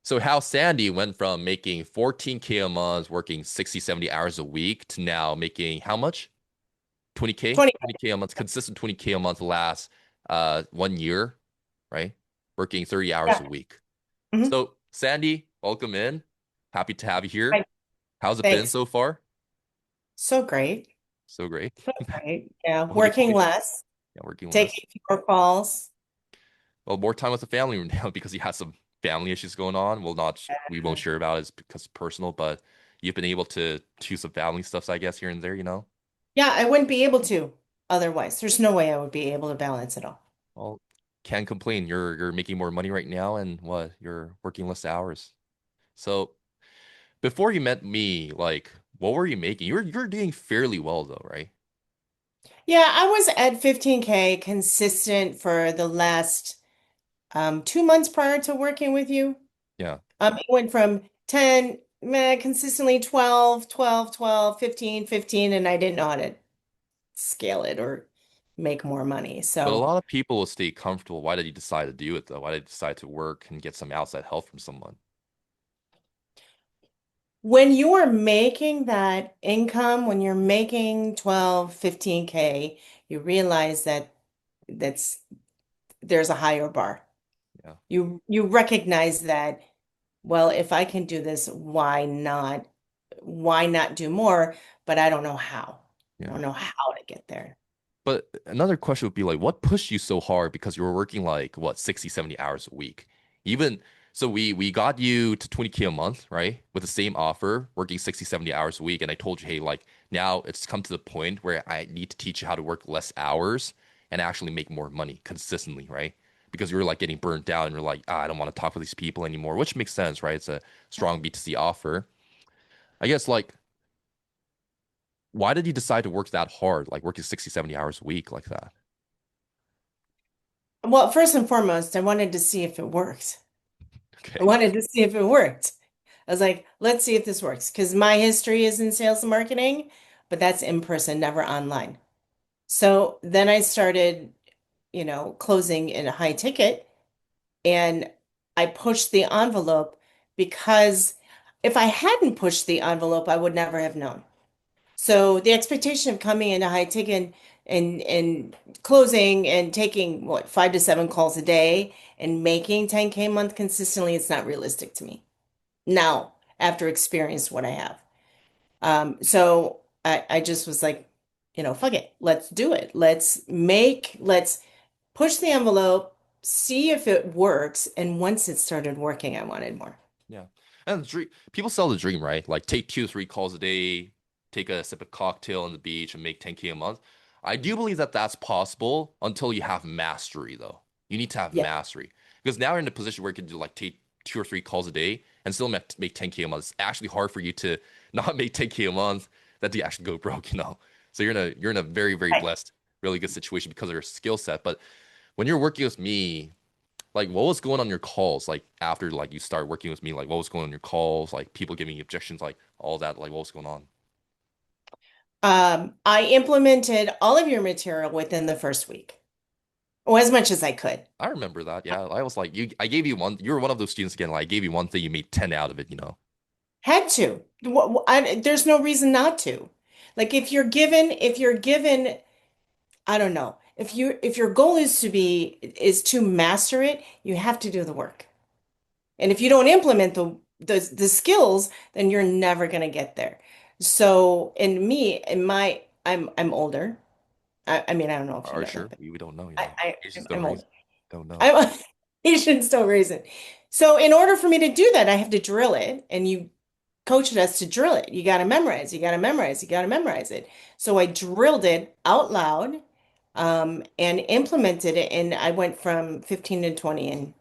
So how Sandy went from making 14K a month, working 60, 70 hours a week to now making how much? 20K? 20. 20K a month, consistent 20K a month last 1 year, right? Working 30 hours Yeah. a week. Mhm. So Sandy, welcome in. Happy to have you here. Right. How's it been Thanks. so far? So great. So great. So great. Yeah. Well, you Working probably less, yeah, working less. taking fewer calls. Well, more time with the family now because you had some family issues going on. We won't share about it because it's personal, but you've been able to do some family stuff, I guess, here and there, you know? Yeah, I wouldn't be able to otherwise. There's no way I would be able to balance it all. Well, can't complain. You're making more money right now and what? You're working less hours. So before you met me, like what were you making? You're doing fairly well though, right? Yeah, I was at 15K consistent for the last 2 months prior to working with you. Yeah. It went from 10, consistently 12, 12, 12, 15, 15, and I didn't know how to scale it or make more money. But a So lot of people will stay comfortable. Why did you decide to do it though? Why did you decide to work and get some outside help from someone? when you are making that income, when you're making 12, 15K, you realize that that's there's a higher bar. Yeah. You recognize that, well, if I can do this, why not? Why not do more? But I don't know how. I Yeah. don't know how to get there. But another question would be like, what pushed you so hard? Because you were working like what, 60, 70 hours a week. Even so we got you to 20K a month, right? With the same offer, working 60, 70 hours a week. And I told you, hey, like now it's come to the point where I need to teach you how to work less hours and actually make more money consistently, right? Because you were like getting burnt out and you're like, I don't want to talk with these people anymore, which makes sense, right? It's a strong B2C offer. I guess like why did you decide to work that hard, like working 60, 70 hours a week like that? Well, first and foremost, I wanted to see if it worked. I Okay. wanted to see if it worked. I was like, let's see if this works. Because my history is in sales and marketing, but that's in person, never online. So then I started, closing in a high ticket and I pushed the envelope because if I hadn't pushed the envelope, I would never have known. So the expectation of coming into high ticket and closing and taking what 5 to 7 calls a day and making 10K a month consistently, it's not realistic to me now after experience what I have. So I just was like, fuck it, let's do it. Let's push the envelope, see if it works. And once it started working, I wanted more. Yeah. And the dream, people sell the dream, right? Like take 2, 3 calls a day, take a sip of cocktail on the beach and make 10K a month. I do believe that that's possible until you have mastery, though. You need to have Yeah. mastery because now you're in a position where you can do like take 2 or 3 calls a day and still make 10K a month. It's actually hard for you to not make 10K a month that you actually go broke, you know? So you're in a very, very Right. blessed, really good situation because of your skill set. But when you're working with me, like what was going on your calls like after like you started working with me, like what was going on your calls, like people giving you objections, like all that, like what was going on? I implemented all of your material within the first week, or as much as I could. I remember that. Yeah, I was like I gave you one, you were one of those students again, like I gave you one thing, you made 10 out of it, you know? Had to. There's no reason not to. Like if you're given, I don't know. If your goal is to master it, you have to do the work. And if you don't implement the skills, then you're never going to get there. So I'm older. I mean, I don't know if you Are you know that, sure? but We don't know, you I, know. I Asians don't I'm raise, older. don't know. I'm Asian still raising. So in order for me to do that, I have to drill it, and you coached us to drill it. You got to memorize. You got to memorize. You got to memorize it. So I drilled it out loud, and implemented it, and I went from 15 to 20 in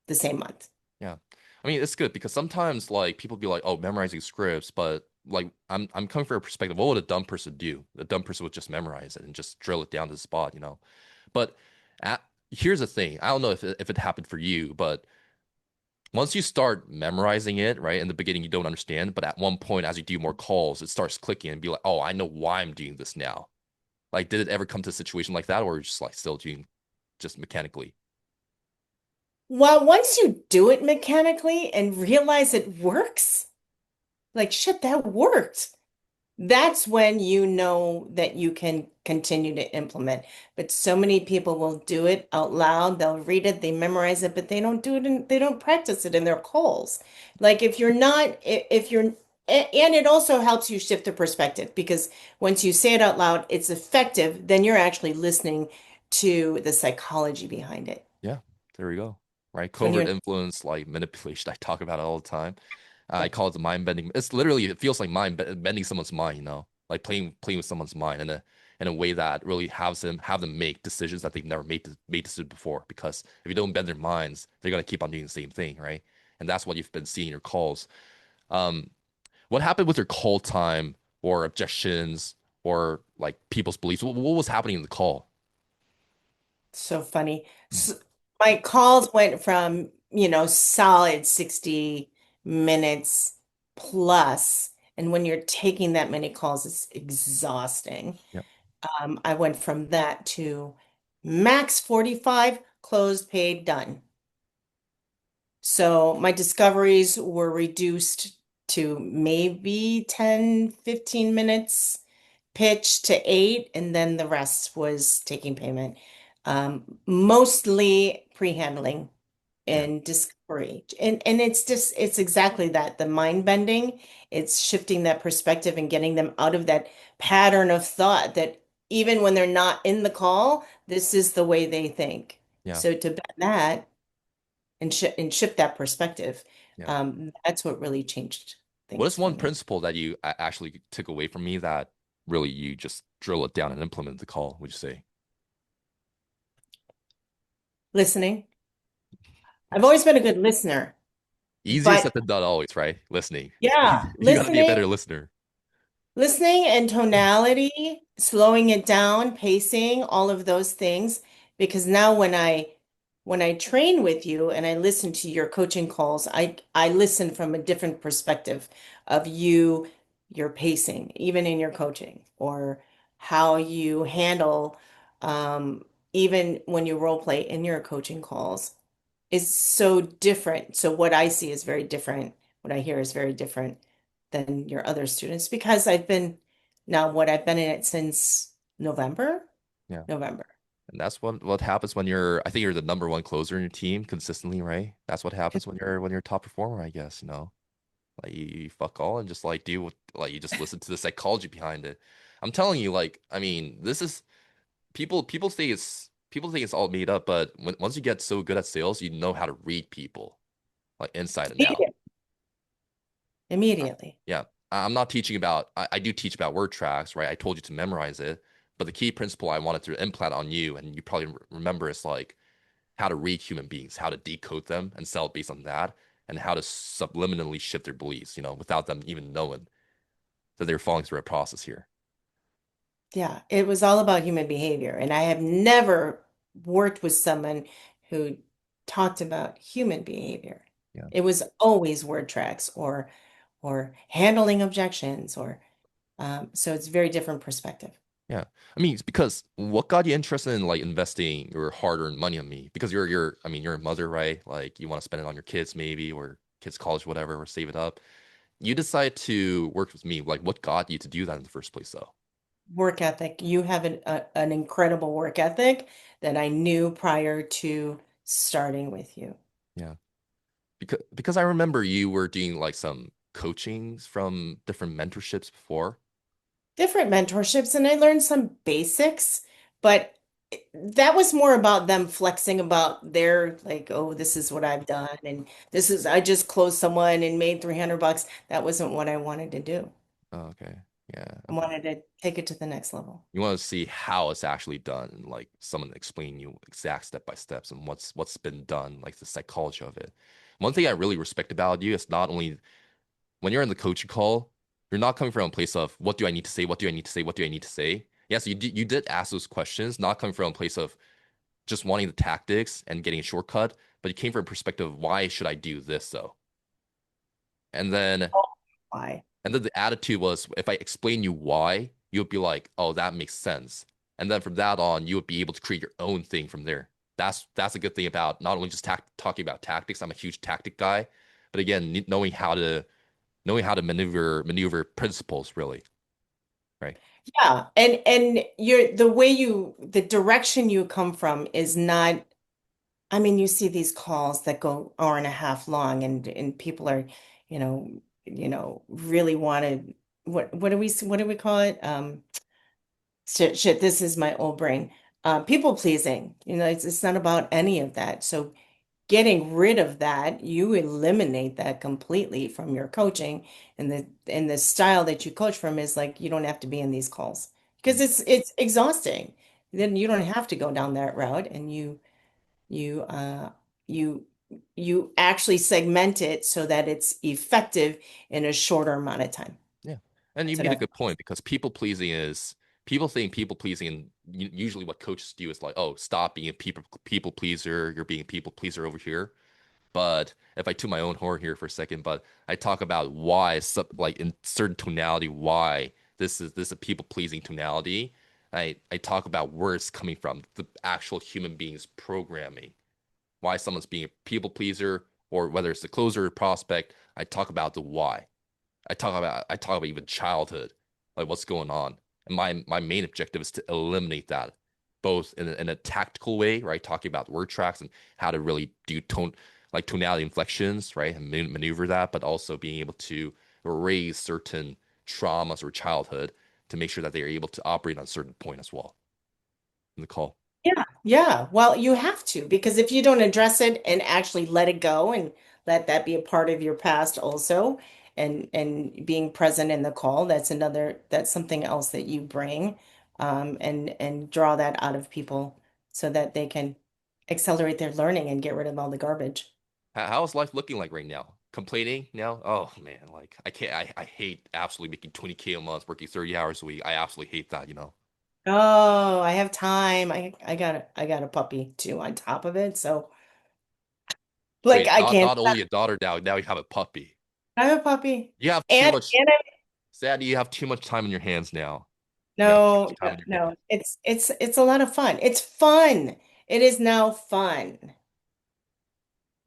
the same month. Yeah. I mean, it's good because sometimes like people be like, "Oh, memorizing scripts," but like I'm coming from a perspective. What would a dumb person do? A dumb person would just memorize it and just drill it down to the spot, you know. But at, here's the thing. I don't know if it happened for you, but once you start memorizing it, right, in the beginning you don't understand, but at one point as you do more calls, it starts clicking and be like, "Oh, I know why I'm doing this now." Like, did it ever come to a situation like that, or just like still doing just mechanically? Well, once you do it mechanically and realize it works, like shit, that worked. That's when you know that you can continue to implement. But so many people will do it out loud. They'll read it, they memorize it, but they don't do it and they don't practice it in their calls. Like if you're not, if you're, and it also helps you shift the perspective because once you say it out loud, it's effective, then you're actually listening to the psychology behind it. Yeah, there we go. Right, When covert you're, influence, like manipulation. I talk about it all the time. I yeah. call it the mind bending. It's literally it feels like bending someone's mind, like playing with someone's mind in a way that really have them make decisions that they've never made decisions before. Because if you don't bend their minds, they're gonna keep on doing the same thing, right? And that's what you've been seeing in your calls. Um, what happened with your call time or objections or like people's beliefs? What was happening in the call? So funny. Mm. So my calls went from, solid 60 minutes plus. And when you're taking that many calls, it's exhausting. Yeah, I went from that to max 45, closed, paid, done. So my discoveries were reduced to maybe 10, 15 minutes pitch to 8, and then the rest was taking payment. Mostly pre-handling yeah, and discovery. And it's exactly that, the mind bending. It's shifting that perspective and getting them out of that pattern of thought that even when they're not in the call, this is the way they think. yeah, So to bend that and shift that perspective, yeah. that's what really changed What is things for one me. principle that you actually took away from me that really you just drill it down and implement the call, would you say? Listening. I've always been a good listener, Easier said but than done always, right? Listening. yeah, You gotta be a listening. better listener. Listening and tonality, slowing it down, pacing, all of those things. Because now when I train with you and I listen to your coaching calls, I listen from a different perspective of you, your pacing, even in your coaching, or how you handle even when you role play in your coaching calls is so different. So what I see is very different. What I hear is very different than your other students because I've been in it since November. Yeah. November. And that's what happens when you're I think you're the number one closer in your team consistently, right? That's what happens when you're a top performer, I guess, you know. Like you fuck all and just like do what like you just listen to the psychology behind it. I'm telling you, like, I mean, this is people think it's all made up, but once you get so good at sales, you know how to read people like inside and out. Immediate- Immediately. Yeah. I'm not teaching about, I do teach about word tracks, right? I told you to memorize it, but the key principle I wanted to implant on you, and you probably remember, is like how to read human beings, how to decode them and sell based on that, and how to subliminally shift their beliefs, without them even knowing that they're falling through a process here. Yeah, it was all about human behavior. And I have never worked with someone who talked about human behavior. Yeah. It was always word tracks or handling objections or so it's very different perspective. Yeah. I mean, it's because what got you interested in like investing your hard-earned money on me? Because I mean, you're a mother, right? Like you want to spend it on your kids maybe or kids' college, whatever, or save it up. You decide to work with me. Like what got you to do that in the first place, though? Work ethic. You have an incredible work ethic that I knew prior to starting with you. Yeah. Because I remember you were doing like some coachings from different mentorships before. Different mentorships, and I learned some basics, but that was more about them flexing about their like, oh, this is what I've done, and I just closed someone and made 300 bucks. That wasn't what I wanted to do. Oh, okay. Yeah. I Okay. wanted to take it to the next level. You want to see how it's actually done, and like someone explaining you exact step by steps and what's been done, like the psychology of it. One thing I really respect about you is not only when you're in the coaching call, you're not coming from a place of what do I need to say, what do I need to say, what do I need to say. Yes, you did ask those questions, not coming from a place of just wanting the tactics and getting a shortcut, but you came from a perspective of why should I do this though? And then Oh, why? and then the attitude was if I explain you why, you'll be like, oh, that makes sense. And then from that on, you would be able to create your own thing from there. that's a good thing about not only just talking about tactics. I'm a huge tactic guy, but again, knowing how to maneuver principles really, right? Yeah, and the direction you come from is not. I mean, you see these calls that go hour and a half long, and people are, you know, really wanted. What do we call it? Shit. This is my old brain. People pleasing. It's not about any of that. So getting rid of that, you eliminate that completely from your coaching, and the style that you coach from is like you don't have to be in these calls because Mm. it's exhausting. Then you don't have to go down that route, and you you you actually segment it so that it's effective in a shorter amount of time. Yeah. And you That's made a what good point because people pleasing is people think people pleasing, and usually what coaches do is like, oh, stop being a people pleaser. You're being a people pleaser over here. But if I toot my own horn here for a second, but I talk about why, like in certain tonality, why this is a people pleasing tonality. I talk about where it's coming from, the actual human beings programming, why someone's being a people pleaser, or whether it's the closer or prospect. I talk about the why. I talk about even childhood, like what's going on. And my main objective is to eliminate that, both in a tactical way, right? Talking about word tracks and how to really do tonality inflections, right? And maneuver that, but also being able to erase certain traumas or childhood to make sure that they are able to operate on a certain point as well in the call. Yeah, yeah. Well, you have to because if you don't address it and actually let it go and let that be a part of your past also, and being present in the call, that's something else that you bring, and draw that out of people so that they can accelerate their learning and get rid of all the garbage. How's life looking like right now? Complaining now? Oh man, like I can't. I hate absolutely making 20K a month, working 30 hours a week. I absolutely hate that. Oh, I have time. I got a puppy too on top of it. So like Wait, I can't not only a daughter now, now you have a puppy. I have a puppy. You have too And much. and Sadly, you have too much time in your hands now. You have too no, much time no, in your no. hands. It's a lot of fun. It's fun. It is now fun.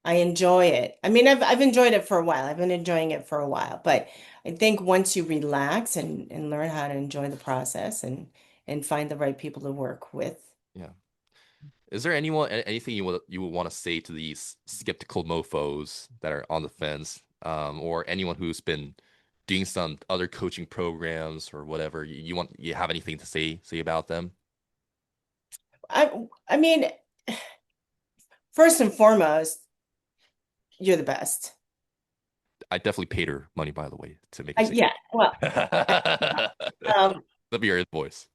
I enjoy it. I mean, I've enjoyed it for a while. I've been enjoying it for a while, but I think once you relax and learn how to enjoy the process and find the right people to work with. Yeah. Is there anything you would want to say to these skeptical mofos that are on the fence, or anyone who's been doing some other coaching programs or whatever? You have anything to say about them? I mean, first and foremost, you're the best. I definitely paid her money, by the way, to make her say Yeah, well, that. um, Let me hear his voice.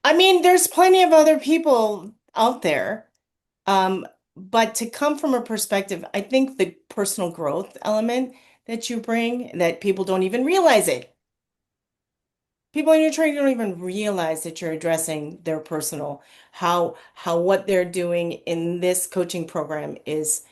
I mean, there's plenty of other people out there. Um, but to come from a perspective, I think the personal growth element that you bring, that people don't even realize it. People in your training don't even realize that you're addressing their personal, how what they're doing in this coaching program is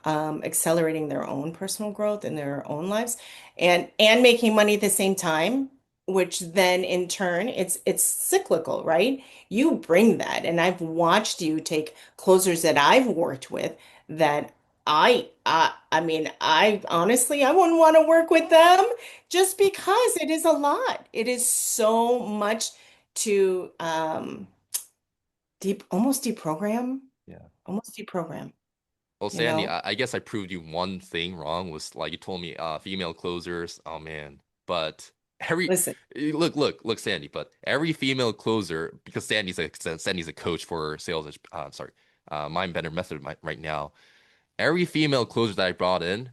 accelerating their own personal growth in their own lives and making money at the same time, which then in turn it's cyclical, right? You bring that, and I've watched you take closers that I've worked with that I mean I honestly I wouldn't want to work with them just because it is a lot. It is so much to almost deprogram, Yeah. almost deprogram, Well, you Sandy, know? I guess I proved you one thing wrong was like you told me female closers. Oh man. But every Listen. look, Sandy, but every female closer, because Sandy's a coach for sales, sorry, Mind Bender Method right now. Every female closer that I brought in,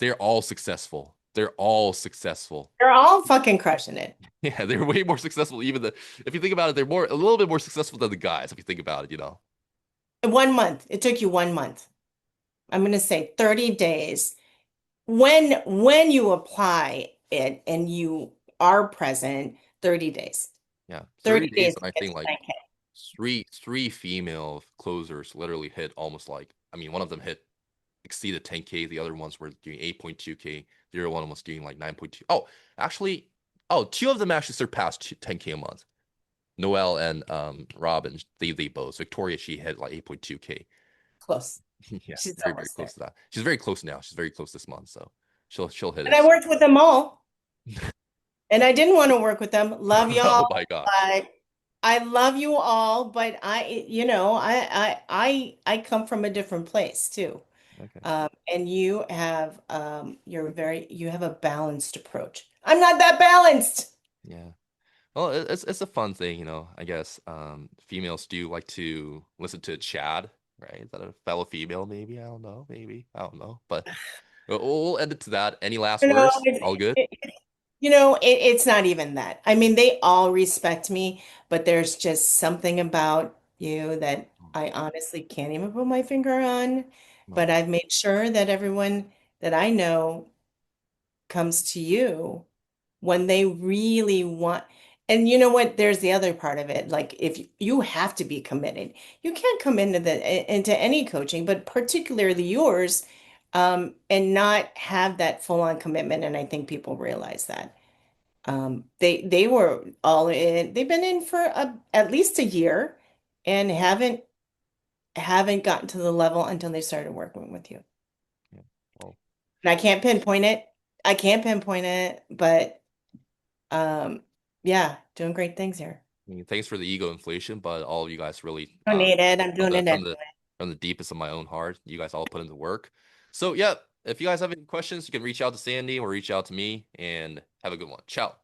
they're all successful. They're all successful. They're all fucking crushing it. Yeah, they're way more successful. Even the if you think about it, they're a little bit more successful than the guys. If you think about it. 1 month. It took you 1 month. I'm going to say 30 days. When you apply it and you are present, 30 days. Yeah, 30 30 days, days to and I get think to like 9K. three female closers literally hit almost like I mean one of them hit exceeded 10K, the other ones were doing 8.2K, the other one was doing like 9.2. Oh, actually, two of them actually surpassed 10K a month. Noelle and Robin, they both. Victoria, she hit like 8.2K. Close. Yeah, She's very, very almost close there. to that. She's very close now. She's very close this month, so she'll hit And it I soon. worked with them all. And I didn't want to work with them. Love Oh y'all, my gosh. but I love you all, but I come from a different place too. Okay. And you have a balanced approach. I'm not that balanced. Yeah. Well, it's a fun thing, I guess females do like to listen to Chad, right? Is that a fellow female? Maybe, I don't know. Maybe, I don't know. But we'll end it to that. Any last You know, words? All good? it's not even that. I mean, they all respect me, but there's just something about you that I honestly can't even put my finger on. But No. I've made sure that everyone that I know comes to you when they really want. And you know what? There's the other part of it. Like if you have to be committed, you can't come into any coaching, but particularly yours, and not have that full-on commitment. And I think people realize that. They were all in. They've been in for at least a year, and haven't gotten to the level until they started working with you. Yeah. Well, And I can't pinpoint it. I can't pinpoint it, but yeah, doing great things here. I mean, thanks for the ego inflation, but all of you guys really, Don't need it. I'm from doing the it from anyway. the from the deepest of my own heart, you guys all put into work. So yeah, if you guys have any questions, you can reach out to Sandy or reach out to me, and have a good one. Ciao.